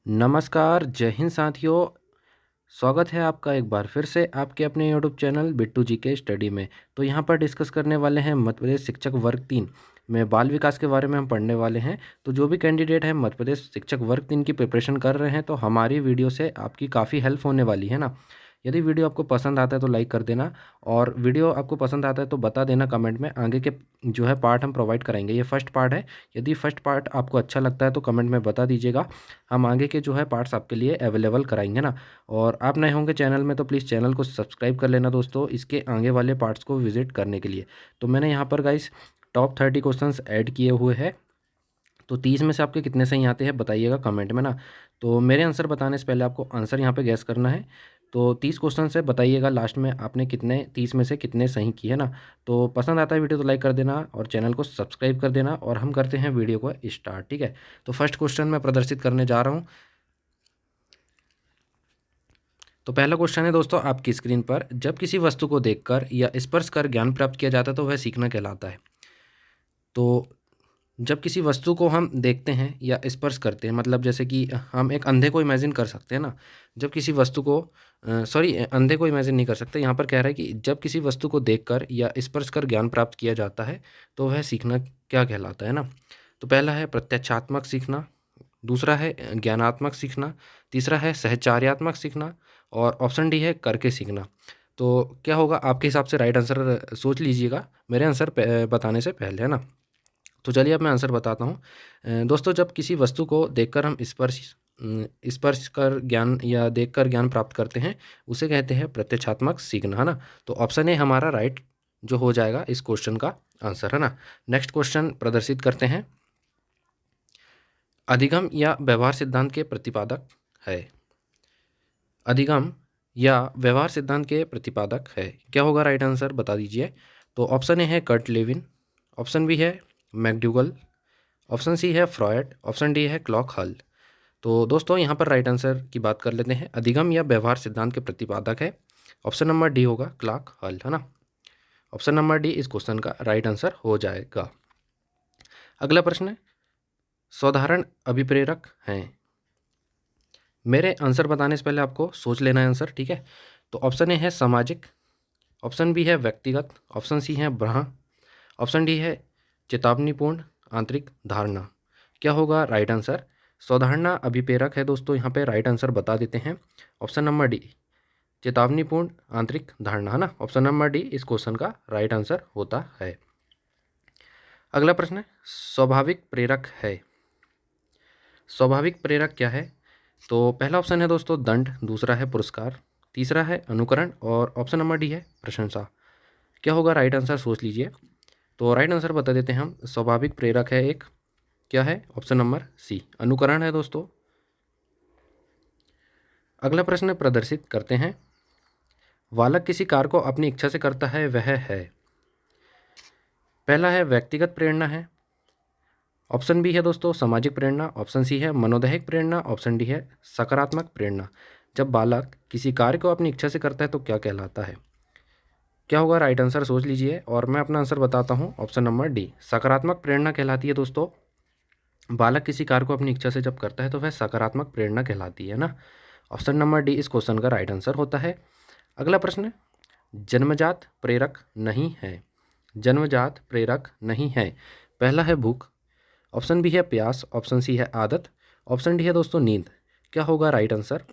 नमस्कार, जय हिंद साथियों। स्वागत है आपका एक बार फिर से आपके अपने यूट्यूब चैनल बिट्टू जी के स्टडी में। तो यहाँ पर डिस्कस करने वाले हैं मध्य प्रदेश शिक्षक वर्ग 3 में बाल विकास के बारे में हम पढ़ने वाले हैं। तो जो भी कैंडिडेट हैं मध्य प्रदेश शिक्षक वर्ग 3 की प्रिपरेशन कर रहे हैं तो हमारी वीडियो से आपकी काफ़ी हेल्प होने वाली है ना। यदि वीडियो आपको पसंद आता है तो लाइक कर देना, और वीडियो आपको पसंद आता है तो बता देना कमेंट में। आगे के जो है पार्ट हम प्रोवाइड करेंगे। ये फर्स्ट पार्ट है। यदि फर्स्ट पार्ट आपको अच्छा लगता है तो कमेंट में बता दीजिएगा, हम आगे के जो है पार्ट्स आपके लिए अवेलेबल कराएंगे ना। और आप नए होंगे चैनल में तो प्लीज़ चैनल को सब्सक्राइब कर लेना दोस्तों, इसके आगे वाले पार्ट्स को विजिट करने के लिए। तो मैंने यहाँ पर गाइस टॉप 30 क्वेश्चंस ऐड किए हुए हैं। तो 30 में से आपके कितने सही आते हैं बताइएगा कमेंट में ना। तो मेरे आंसर बताने से पहले आपको आंसर यहाँ पे गैस करना है। तो 30 क्वेश्चन से बताइएगा लास्ट में आपने कितने 30 में से कितने सही किए ना। तो पसंद आता है वीडियो तो लाइक कर देना और चैनल को सब्सक्राइब कर देना, और हम करते हैं वीडियो को स्टार्ट। ठीक है, तो फर्स्ट क्वेश्चन मैं प्रदर्शित करने जा रहा हूँ। तो पहला क्वेश्चन है दोस्तों आपकी स्क्रीन पर, जब किसी वस्तु को देखकर या स्पर्श कर ज्ञान प्राप्त किया जाता है तो वह सीखना कहलाता है। तो जब किसी वस्तु को हम देखते हैं या स्पर्श करते हैं, मतलब जैसे कि हम एक अंधे को इमेजिन कर सकते हैं ना। जब किसी वस्तु को सॉरी अंधे को इमेजिन नहीं कर सकते। यहाँ पर कह रहा है कि जब किसी वस्तु को देखकर या स्पर्श कर ज्ञान प्राप्त किया जाता है तो वह सीखना क्या कहलाता है ना। तो पहला है प्रत्यक्षात्मक सीखना, दूसरा है ज्ञानात्मक सीखना, तीसरा है सहचार्यात्मक सीखना, और ऑप्शन डी है करके सीखना। तो क्या होगा आपके हिसाब से राइट आंसर, सोच लीजिएगा मेरे आंसर बताने से पहले, है ना। तो चलिए अब मैं आंसर बताता हूँ। दोस्तों जब किसी वस्तु को देखकर हम स्पर्श कर ज्ञान या देखकर ज्ञान प्राप्त करते हैं उसे कहते हैं प्रत्यक्षात्मक सीखना, है ना। तो ऑप्शन ए हमारा राइट जो हो जाएगा इस क्वेश्चन का आंसर, है ना। नेक्स्ट क्वेश्चन प्रदर्शित करते हैं। अधिगम या व्यवहार सिद्धांत के प्रतिपादक है। अधिगम या व्यवहार सिद्धांत के प्रतिपादक है, क्या होगा राइट आंसर बता दीजिए। तो ऑप्शन ए है कर्ट लेविन, ऑप्शन बी है मैकडूगल, ऑप्शन सी है फ्रॉयड, ऑप्शन डी है क्लॉक हल। तो दोस्तों यहाँ पर राइट आंसर की बात कर लेते हैं। अधिगम या व्यवहार सिद्धांत के प्रतिपादक है ऑप्शन नंबर डी होगा क्लॉक हल, है ना। ऑप्शन नंबर डी इस क्वेश्चन का राइट आंसर हो जाएगा। अगला प्रश्न है, साधारण अभिप्रेरक हैं। मेरे आंसर बताने से पहले आपको सोच लेना है आंसर, ठीक है। तो ऑप्शन ए है सामाजिक, ऑप्शन बी है व्यक्तिगत, ऑप्शन सी है ब्रह, ऑप्शन डी है चेतावनीपूर्ण आंतरिक धारणा। क्या होगा राइट आंसर। साधारण अभिप्रेरक है दोस्तों, यहाँ पे राइट आंसर बता देते हैं ऑप्शन नंबर डी चेतावनीपूर्ण आंतरिक धारणा, है ना। ऑप्शन नंबर डी इस क्वेश्चन का राइट आंसर होता है। अगला प्रश्न है, स्वाभाविक प्रेरक है। स्वाभाविक प्रेरक क्या है। तो पहला ऑप्शन है दोस्तों दंड, दूसरा है पुरस्कार, तीसरा है अनुकरण, और ऑप्शन नंबर डी है प्रशंसा। क्या होगा राइट आंसर सोच लीजिए। तो राइट आंसर बता देते हैं हम। स्वाभाविक प्रेरक है एक, क्या है ऑप्शन नंबर सी अनुकरण है दोस्तों। अगला प्रश्न प्रदर्शित करते हैं। बालक किसी कार्य को अपनी इच्छा से करता है वह है। पहला है व्यक्तिगत प्रेरणा है, ऑप्शन बी है दोस्तों सामाजिक प्रेरणा, ऑप्शन सी है मनोदैहिक प्रेरणा, ऑप्शन डी है सकारात्मक प्रेरणा। जब बालक किसी कार्य को अपनी इच्छा से करता है तो क्या कहलाता है। क्या होगा राइट आंसर सोच लीजिए, और मैं अपना आंसर बताता हूँ। ऑप्शन नंबर डी सकारात्मक प्रेरणा कहलाती है दोस्तों। बालक किसी कार्य को अपनी इच्छा से जब करता है तो वह सकारात्मक प्रेरणा कहलाती है ना। ऑप्शन नंबर डी इस क्वेश्चन का राइट आंसर होता है। अगला प्रश्न, जन्मजात प्रेरक नहीं है। जन्मजात प्रेरक नहीं है। पहला है भूख, ऑप्शन बी है प्यास, ऑप्शन सी है आदत, ऑप्शन डी है दोस्तों नींद। क्या होगा राइट आंसर।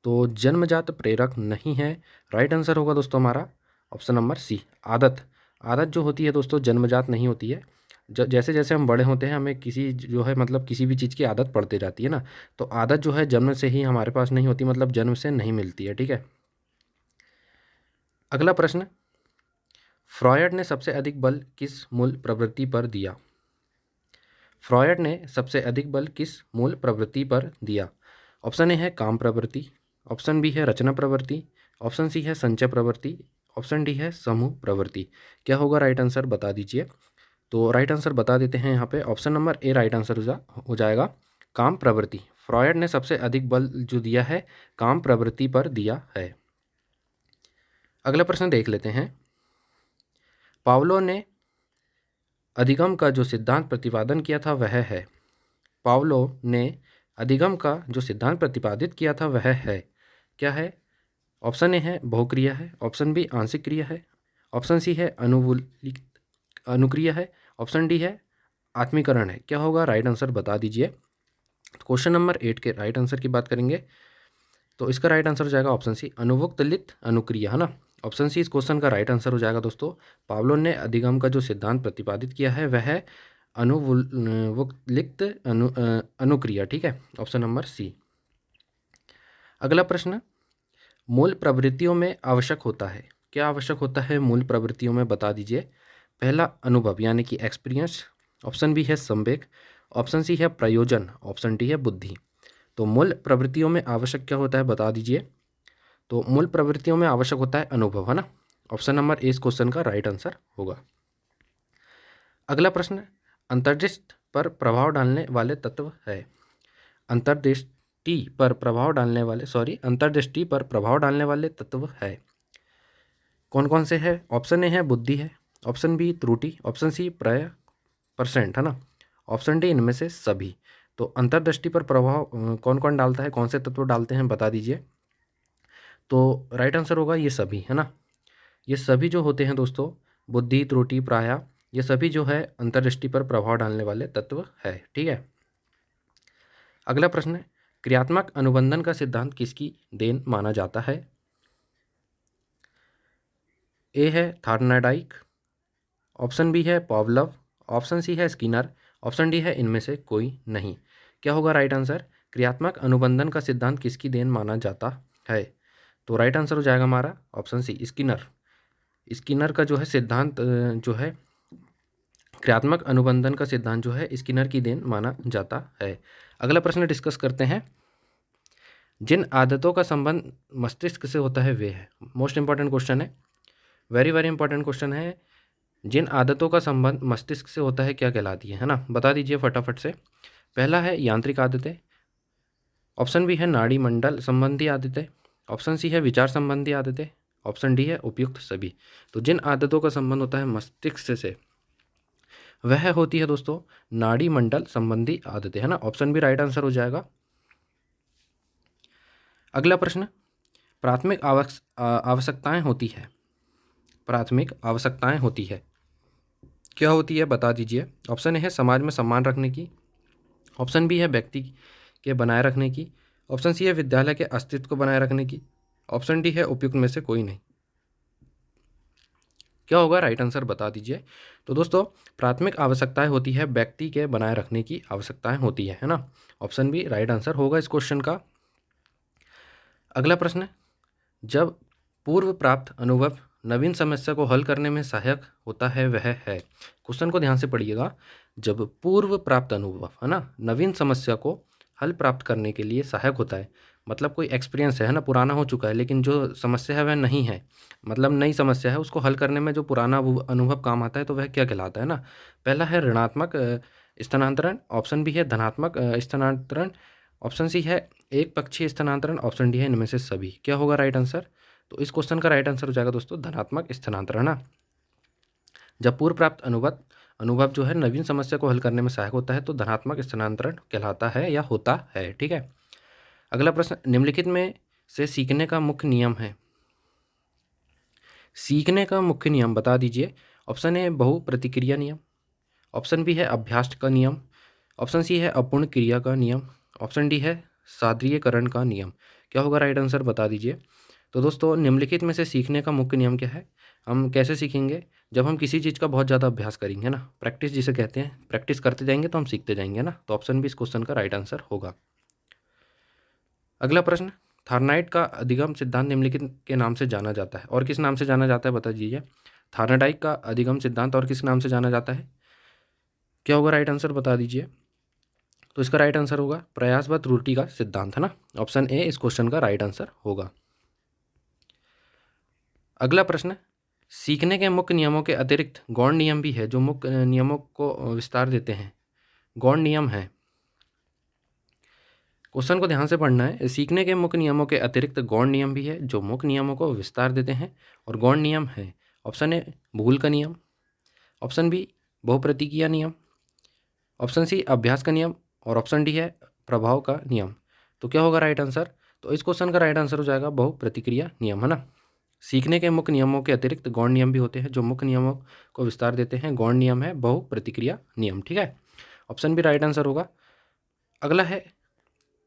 तो जन्मजात प्रेरक नहीं है, राइट आंसर होगा दोस्तों हमारा ऑप्शन नंबर सी आदत। आदत जो होती है दोस्तों जन्मजात नहीं होती है। जैसे जैसे हम बड़े होते हैं हमें किसी जो है मतलब किसी भी चीज़ की आदत पड़ती जाती है ना। तो आदत जो है जन्म से ही हमारे पास नहीं होती, मतलब जन्म से नहीं मिलती है, ठीक है। अगला प्रश्न, फ्रॉयड ने सबसे अधिक बल किस मूल प्रवृत्ति पर दिया। फ्रॉयड ने सबसे अधिक बल किस मूल प्रवृत्ति पर दिया। ऑप्शन ए है काम प्रवृत्ति, ऑप्शन बी है रचना प्रवृत्ति, ऑप्शन सी है संचय प्रवृत्ति, ऑप्शन डी है समूह प्रवृत्ति। क्या होगा राइट आंसर बता दीजिए। तो राइट आंसर बता देते हैं यहाँ पे। Option number A right answer हो जाएगा काम प्रवृत्ति। फ्रॉयड ने सबसे अधिक बल जो दिया है काम प्रवृत्ति पर दिया है। अगला प्रश्न देख लेते हैं। पावलो ने अधिगम का जो सिद्धांत प्रतिपादन किया था वह है। पावलो ने अधिगम का जो सिद्धांत प्रतिपादित किया था वह है, क्या है? ऑप्शन ए है बहुक्रिया है, ऑप्शन बी आंशिक क्रिया है, ऑप्शन सी है अनुवूलित अनुक्रिया है, ऑप्शन डी है आत्मीकरण है। क्या होगा राइट आंसर बता दीजिए। क्वेश्चन नंबर 8 के राइट आंसर की बात करेंगे तो इसका राइट आंसर हो जाएगा ऑप्शन सी अनुवुक्तलित अनुक्रिया, है ना। ऑप्शन सी इस क्वेश्चन का राइट आंसर हो जाएगा दोस्तों। पावलोव ने अधिगम का जो सिद्धांत प्रतिपादित किया है वह है अनुवुक्तलित अनुक्रिया, ठीक है, ऑप्शन नंबर सी। अगला प्रश्न, मूल प्रवृत्तियों में आवश्यक होता है, क्या आवश्यक होता है मूल प्रवृत्तियों में बता दीजिए। पहला अनुभव यानी कि एक्सपीरियंस, ऑप्शन बी है संवेग, ऑप्शन सी है प्रयोजन, ऑप्शन डी है बुद्धि। तो मूल प्रवृत्तियों में आवश्यक क्या होता है बता दीजिए। तो मूल प्रवृत्तियों में आवश्यक होता है अनुभव, है ना। ऑप्शन नंबर ए इस क्वेश्चन का राइट आंसर होगा। अगला प्रश्न, अंतर्दृष्टि पर प्रभाव डालने वाले तत्व है। अंतर्दृष्टि पर प्रभाव डालने वाले तत्व है, कौन कौन से है। ऑप्शन ए है बुद्धि है, ऑप्शन बी त्रुटि, ऑप्शन सी प्राय %, है ना, ऑप्शन डी इनमें से सभी। तो अंतर्दृष्टि पर प्रभाव कौन कौन डालता है, कौन से तत्व डालते हैं बता दीजिए। तो राइट आंसर होगा ये सभी, है ना। ये सभी जो होते हैं दोस्तों, बुद्धि त्रुटि प्राय, ये सभी जो है अंतर्दृष्टि पर प्रभाव डालने वाले तत्व है, ठीक है। अगला प्रश्न है, क्रियात्मक अनुबंधन का सिद्धांत किसकी देन माना जाता है। ए है थार्नाडाइक, ऑप्शन बी है पावलोव, ऑप्शन सी है स्किनर, ऑप्शन डी है इनमें से कोई नहीं। क्या होगा राइट आंसर, क्रियात्मक अनुबंधन का सिद्धांत किसकी देन माना जाता है। तो राइट आंसर हो जाएगा हमारा ऑप्शन सी स्किनर। स्किनर का जो है सिद्धांत जो है क्रियात्मक अनुबंधन का सिद्धांत जो है स्किनर की देन माना जाता है। अगला प्रश्न डिस्कस करते हैं, जिन आदतों का संबंध मस्तिष्क से होता है वे है। मोस्ट इंपॉर्टेंट क्वेश्चन है, वेरी वेरी इंपॉर्टेंट क्वेश्चन है। जिन आदतों का संबंध मस्तिष्क से होता है क्या कहलाती है ना, बता दीजिए फटाफट से। पहला है यांत्रिक आदतें, ऑप्शन बी है नाड़ी मंडल संबंधी आदतें, ऑप्शन सी है विचार संबंधी आदतें, ऑप्शन डी है उपयुक्त सभी। तो जिन आदतों का संबंध होता है मस्तिष्क से वह होती है दोस्तों नाड़ी मंडल संबंधी आदतें, है ना, ऑप्शन बी राइट आंसर हो जाएगा। अगला प्रश्न, प्राथमिक आवश्यकताएं होती है, प्राथमिक आवश्यकताएं होती है क्या होती है बता दीजिए। ऑप्शन ए है समाज में सम्मान रखने की, ऑप्शन बी है व्यक्ति के बनाए रखने की, ऑप्शन सी है विद्यालय के अस्तित्व को बनाए रखने की, ऑप्शन डी है उपयुक्त में से कोई नहीं। क्या होगा राइट आंसर बता दीजिए। तो दोस्तों प्राथमिक आवश्यकताएं होती है व्यक्ति के बनाए रखने की आवश्यकताएं होती है ना, ऑप्शन बी राइट आंसर होगा इस क्वेश्चन का। अगला प्रश्न, जब पूर्व प्राप्त अनुभव नवीन समस्या को हल करने में सहायक होता है वह है। क्वेश्चन को ध्यान से पढ़िएगा, जब पूर्व प्राप्त अनुभव है ना नवीन समस्या को हल प्राप्त करने के लिए सहायक होता है, मतलब कोई एक्सपीरियंस है ना, पुराना हो चुका है लेकिन जो समस्या है वह नहीं है, मतलब नई समस्या है, उसको हल करने में जो पुराना अनुभव काम आता है तो वह क्या कहलाता है ना। पहला है ऋणात्मक स्थानांतरण, ऑप्शन बी है धनात्मक स्थानांतरण, ऑप्शन सी है एक पक्षीय स्थानांतरण, ऑप्शन डी है इनमें से सभी। क्या होगा राइट आंसर, तो इस क्वेश्चन का राइट आंसर हो जाएगा दोस्तों धनात्मक स्थानांतरण ना। जब पूर्व प्राप्त अनुभव जो है नवीन समस्या को हल करने में सहायक होता है तो धनात्मक स्थानांतरण कहलाता है या होता है, ठीक है। अगला प्रश्न, निम्नलिखित में से सीखने का मुख्य नियम है, सीखने का मुख्य नियम बता दीजिए। ऑप्शन ए बहु प्रतिक्रिया नियम, ऑप्शन बी है अभ्यास का नियम, ऑप्शन सी है अपूर्ण क्रिया का नियम, ऑप्शन डी है सादृश्यकरण का नियम। क्या होगा राइट आंसर बता दीजिए। तो दोस्तों निम्नलिखित में से सीखने का मुख्य नियम क्या है, हम कैसे सीखेंगे, जब हम किसी चीज़ का बहुत ज़्यादा अभ्यास करेंगे ना, प्रैक्टिस जिसे कहते हैं, प्रैक्टिस करते जाएंगे तो हम सीखते जाएंगे ना, तो ऑप्शन बी इस क्वेश्चन का राइट आंसर होगा। अगला प्रश्न, थार्नाइट का अधिगम सिद्धांत निम्नलिखित के नाम से जाना जाता है, और किस नाम से जाना जाता है बता दीजिए। थार्नाडाइक का अधिगम सिद्धांत और किस नाम से जाना जाता है, क्या होगा राइट आंसर बता दीजिए। तो इसका राइट आंसर होगा प्रयास व त्रुटि का सिद्धांत, है ना, ऑप्शन ए इस क्वेश्चन का राइट आंसर होगा। अगला प्रश्न, सीखने के मुख्य नियमों के अतिरिक्त गौण नियम भी है जो मुख्य नियमों को विस्तार देते हैं, गौण नियम है। क्वेश्चन को ध्यान से पढ़ना है, सीखने के मुख्य नियमों के अतिरिक्त गौण नियम भी है जो मुख्य नियमों को विस्तार देते हैं, और गौण नियम है ऑप्शन ए भूल का नियम, ऑप्शन बी बहुप्रतीकीय नियम, ऑप्शन सी अभ्यास का नियम, और ऑप्शन डी है प्रभाव का नियम। तो क्या होगा राइट आंसर? तो इस क्वेश्चन का राइट आंसर हो जाएगा बहुप्रतिक्रिया नियम, है ना। सीखने के मुख्य नियमों के अतिरिक्त गौण नियम भी होते हैं जो मुख्य नियमों को विस्तार देते हैं। गौण नियम है बहुप्रतिक्रिया नियम, ठीक है। ऑप्शन भी राइट आंसर होगा। अगला है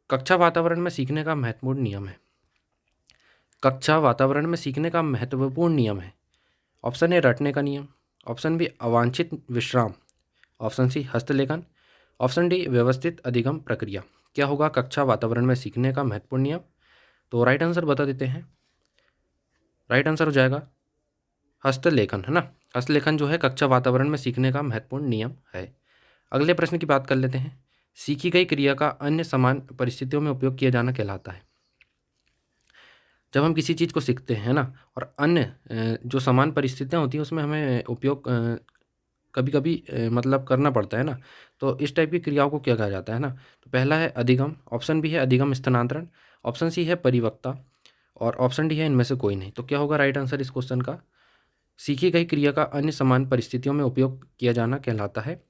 कक्षा वातावरण में सीखने का महत्वपूर्ण नियम है। कक्षा वातावरण में सीखने का महत्वपूर्ण नियम है। ऑप्शन ए रटने का नियम, ऑप्शन बी अवांछित विश्राम, ऑप्शन सी हस्तलेखन, ऑप्शन डी व्यवस्थित अधिगम प्रक्रिया। क्या होगा कक्षा वातावरण में सीखने का महत्वपूर्ण नियम? तो राइट आंसर बता देते हैं। राइट आंसर हो जाएगा हस्तलेखन, है ना। हस्तलेखन जो है कक्षा वातावरण में सीखने का महत्वपूर्ण नियम है। अगले प्रश्न की बात कर लेते हैं। सीखी गई क्रिया का अन्य समान परिस्थितियों में उपयोग किया जाना कहलाता है। जब हम किसी चीज़ को सीखते हैं ना, और अन्य जो समान परिस्थितियाँ होती हैं उसमें हमें उपयोग कभी कभी मतलब करना पड़ता है ना, तो इस टाइप की क्रियाओं को क्या कहा जाता है ना। तो पहला है अधिगम, ऑप्शन बी है अधिगम स्थानांतरण, ऑप्शन सी है परिवक्ता, और ऑप्शन डी है इनमें से कोई नहीं। तो क्या होगा राइट आंसर इस क्वेश्चन का? सीखी गई क्रिया का अन्य समान परिस्थितियों में उपयोग किया जाना कहलाता है।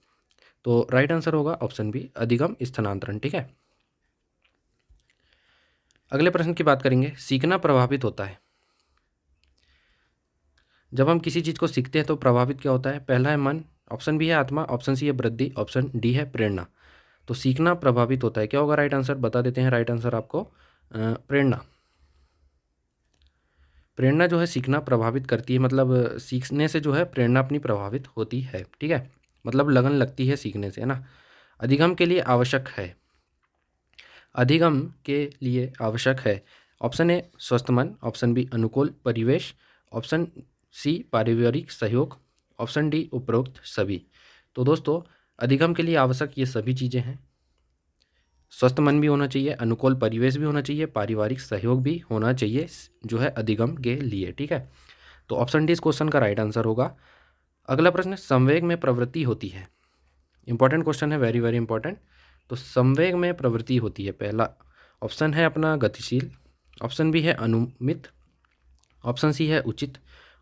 तो राइट आंसर होगा ऑप्शन बी अधिगम स्थानांतरण, ठीक है। अगले प्रश्न की बात करेंगे। सीखना प्रभावित होता है। जब हम किसी चीज़ को सीखते हैं तो प्रभावित क्या होता है? पहला है मन, ऑप्शन बी है आत्मा, ऑप्शन सी है वृद्धि, ऑप्शन डी है प्रेरणा। तो सीखना प्रभावित होता है, क्या होगा राइट आंसर? बता देते हैं राइट आंसर आपको, प्रेरणा। प्रेरणा जो है सीखना प्रभावित करती है, मतलब सीखने से जो है प्रेरणा अपनी प्रभावित होती है, ठीक है। मतलब लगन लगती है सीखने से, है ना। अधिगम के लिए आवश्यक है। अधिगम के लिए आवश्यक है। ऑप्शन ए स्वस्थ मन, ऑप्शन बी अनुकूल परिवेश, ऑप्शन सी पारिवारिक सहयोग, ऑप्शन डी उपरोक्त सभी। तो दोस्तों अधिगम के लिए आवश्यक ये सभी चीज़ें हैं। स्वस्थ मन भी होना चाहिए, अनुकूल परिवेश भी होना चाहिए, पारिवारिक सहयोग भी होना चाहिए जो है अधिगम के लिए, ठीक है। तो ऑप्शन डी इस क्वेश्चन का राइट आंसर होगा। अगला प्रश्न, संवेग में प्रवृत्ति होती है। इंपॉर्टेंट क्वेश्चन है, वेरी वेरी इंपॉर्टेंट। तो संवेग में प्रवृत्ति होती है, पहला ऑप्शन है अपना गतिशील, ऑप्शन बी है अनुमित, ऑप्शन सी है उचित,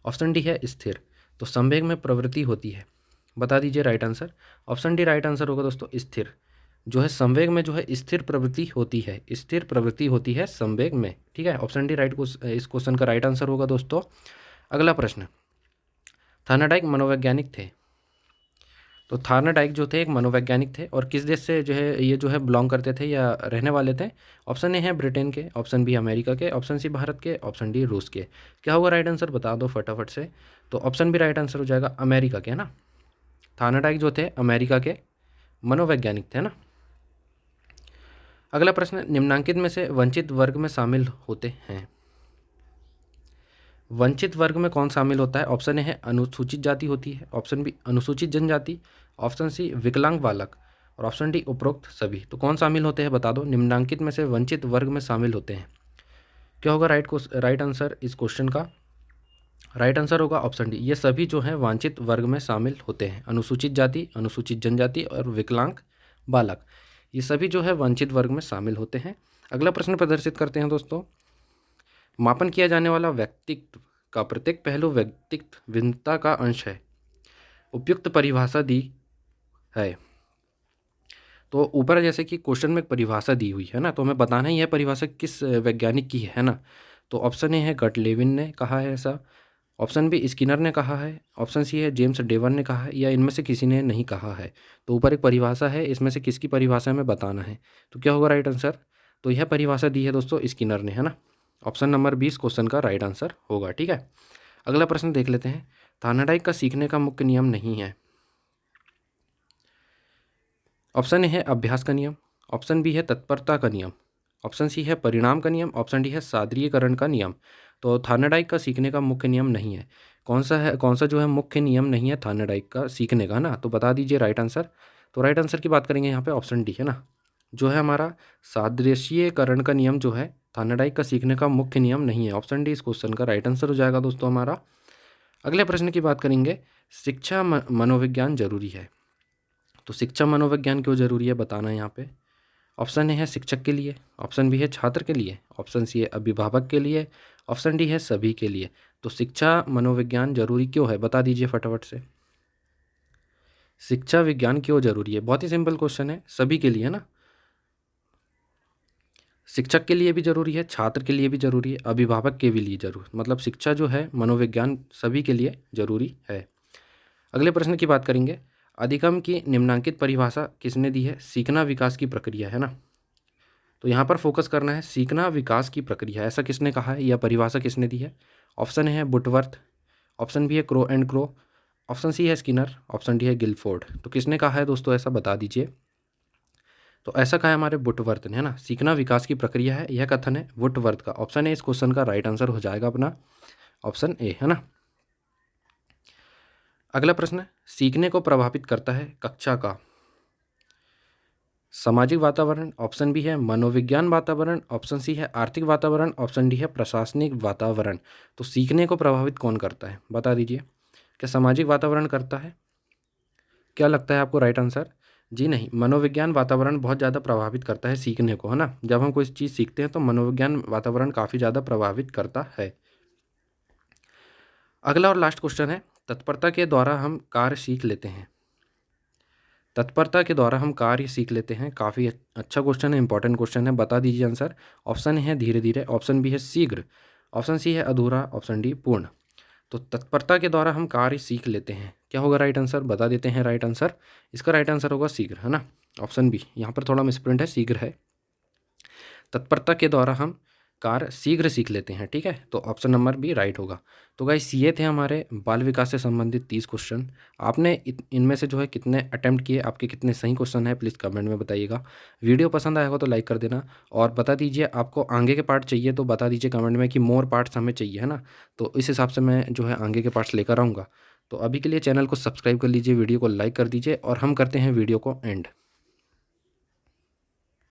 ऑप्शन डी है स्थिर। तो संवेग में प्रवृत्ति होती है, बता दीजिए right answer. Option D right answer होगा दोस्तों, स्थिर। जो है संवेग में जो है स्थिर प्रवृत्ति होती है, स्थिर प्रवृत्ति होती है संवेग में, ठीक है। ऑप्शन डी राइट इस क्वेश्चन का राइट आंसर होगा दोस्तों। अगला प्रश्न, थार्नाडाइक मनोवैज्ञानिक थे। तो थार्नाडाइक जो थे एक मनोवैज्ञानिक थे, और किस देश से जो है ये जो है बिलोंग करते थे या रहने वाले थे? ऑप्शन ए है ब्रिटेन के, ऑप्शन बी अमेरिका के, ऑप्शन सी भारत के, ऑप्शन डी रूस के। क्या होगा राइट आंसर? बता दो फटाफट से। तो ऑप्शन बी राइट आंसर हो जाएगा अमेरिका के, है ना। थार्नाडाइक जो थे अमेरिका के मनोवैज्ञानिक थे, ना। अगला प्रश्न, निम्नांकित में से वंचित वर्ग में शामिल होते हैं। वंचित वर्ग में कौन शामिल होता है? ऑप्शन ए है अनुसूचित जाति होती है, ऑप्शन बी अनुसूचित जनजाति, ऑप्शन सी विकलांग बालक, और ऑप्शन डी उपरोक्त सभी। तो कौन शामिल होते हैं बता दो, निम्नांकित में से वंचित वर्ग में शामिल होते हैं। क्या होगा राइट आंसर इस क्वेश्चन का? राइट आंसर होगा ऑप्शन डी, ये सभी जो हैं वांछित वर्ग में शामिल होते हैं। अनुसूचित जाति, अनुसूचित जनजाति और विकलांग बालक, ये सभी जो है वांछित वर्ग में शामिल होते हैं। अगला प्रश्न प्रदर्शित करते हैं दोस्तों। मापन किया जाने वाला व्यक्तित्व का प्रत्येक पहलू व्यक्तित्व भिन्नता का अंश है। उपयुक्त परिभाषा दी है। तो ऊपर जैसे कि क्वेश्चन में एक परिभाषा दी हुई है ना, तो हमें बताना ही है परिभाषा किस वैज्ञानिक की है ना। तो ऑप्शन ए है गटलेविन ने कहा है ऐसा, ऑप्शन बी स्किनर ने कहा है, ऑप्शन सी है जेम्स डेवन ने कहा है, या इनमें से किसी ने नहीं कहा है। तो ऊपर एक परिभाषा है, इसमें से किसकी परिभाषा हमें बताना है। तो क्या होगा राइट आंसर? तो यह परिभाषा दी है दोस्तों स्किनर ने, है ना। ऑप्शन नंबर 20 क्वेश्चन का राइट आंसर होगा, ठीक है। अगला प्रश्न देख लेते हैं। थार्नाडाइक का सीखने का मुख्य नियम नहीं है। ऑप्शन ए है अभ्यास का नियम, ऑप्शन बी है तत्परता का नियम, ऑप्शन सी है परिणाम का नियम, ऑप्शन डी है सादरीकरण का नियम। तो थार्नाडाइक का सीखने का मुख्य नियम नहीं है। कौन सा जो है मुख्य नियम नहीं है थार्नाडाइक का सीखने का ना, तो बता दीजिए राइट आंसर। तो राइट आंसर की बात करेंगे यहाँ पे ऑप्शन डी, है ना। जो है हमारा सादृश्यीकरण का नियम जो है थार्नाडाइक का सीखने का मुख्य नियम नहीं है। ऑप्शन डी इस क्वेश्चन का राइट आंसर हो जाएगा दोस्तों हमारा। अगले प्रश्न की बात करेंगे। शिक्षा मनोविज्ञान जरूरी है। तो शिक्षा मनोविज्ञान क्यों जरूरी है बताना है यहाँ पे। ऑप्शन ए है शिक्षक के लिए, ऑप्शन बी है छात्र के लिए, ऑप्शन सी है अभिभावक के लिए, ऑप्शन डी है सभी के लिए। तो शिक्षा मनोविज्ञान जरूरी क्यों है बता दीजिए फटाफट से। शिक्षा विज्ञान क्यों जरूरी है? बहुत ही सिंपल क्वेश्चन है, सभी के लिए ना। शिक्षक के लिए भी ज़रूरी है, छात्र के लिए भी ज़रूरी है, अभिभावक के भी लिए ज़रूर, मतलब शिक्षा जो है मनोविज्ञान सभी के लिए ज़रूरी है। अगले प्रश्न की बात करेंगे, अधिगम की निम्नांकित परिभाषा किसने दी है? सीखना विकास की प्रक्रिया है ना, तो यहाँ पर फोकस करना है, सीखना विकास की प्रक्रिया, ऐसा किसने कहा है, यह परिभाषा किसने दी है? ऑप्शन है बुटवर्थ, ऑप्शन बी है Crow and Crow, option C है स्किनर, ऑप्शन डी है गिलफोर्ड। तो किसने कहा है दोस्तों, ऐसा बता दीजिए। तो ऐसा कहा है हमारे वुडवर्थ ने, है ना, सीखना विकास की प्रक्रिया है, यह कथन है वुडवर्थ का। ऑप्शन ए इस क्वेश्चन का राइट आंसर हो जाएगा अपना ऑप्शन ए, है ना। अगला प्रश्न, सीखने को प्रभावित करता है कक्षा का सामाजिक वातावरण, ऑप्शन बी है मनोविज्ञान वातावरण, ऑप्शन सी है आर्थिक वातावरण, ऑप्शन डी है प्रशासनिक वातावरण। तो सीखने को प्रभावित कौन करता है, बता दीजिए। क्या सामाजिक वातावरण करता है? क्या लगता है आपको राइट आंसर? जी नहीं, मनोविज्ञान वातावरण बहुत ज़्यादा प्रभावित करता है सीखने को, है ना। जब हम कोई चीज़ सीखते हैं तो मनोविज्ञान वातावरण काफ़ी ज़्यादा प्रभावित करता है। अगला और लास्ट क्वेश्चन है, तत्परता के द्वारा हम कार्य सीख लेते हैं। तत्परता के द्वारा हम कार्य सीख लेते हैं, काफ़ी अच्छा क्वेश्चन है, इंपॉर्टेंट क्वेश्चन है, बता दीजिए आंसर। ऑप्शन है धीरे धीरे, ऑप्शन बी है शीघ्र, ऑप्शन सी है अधूरा, ऑप्शन डी पूर्ण। तो तत्परता के द्वारा हम कार्य सीख लेते हैं, क्या होगा राइट आंसर, बता देते हैं राइट आंसर। इसका राइट आंसर होगा शीघ्र, है ना, ऑप्शन बी। यहाँ पर थोड़ा मिसप्रिंट है, शीघ्र है। तत्परता के द्वारा हम कार्य शीघ्र सीख लेते हैं, ठीक है, तो ऑप्शन नंबर बी राइट होगा। तो गाइस ये थे हमारे बाल विकास से संबंधित 30 क्वेश्चन। आपने इनमें से जो है कितने अटेम्प्ट किए, आपके कितने सही क्वेश्चन है, प्लीज़ कमेंट में बताइएगा। वीडियो पसंद आया हो तो लाइक कर देना, और बता दीजिए आपको आगे के पार्ट चाहिए तो बता दीजिए कमेंट में कि मोर पार्ट्स हमें चाहिए, है ना। तो इस हिसाब से मैं जो है आगे के पार्ट्स लेकर आऊँगा। तो अभी के लिए चैनल को सब्सक्राइब कर लीजिए, वीडियो को लाइक कर दीजिए, और हम करते हैं वीडियो को एंड।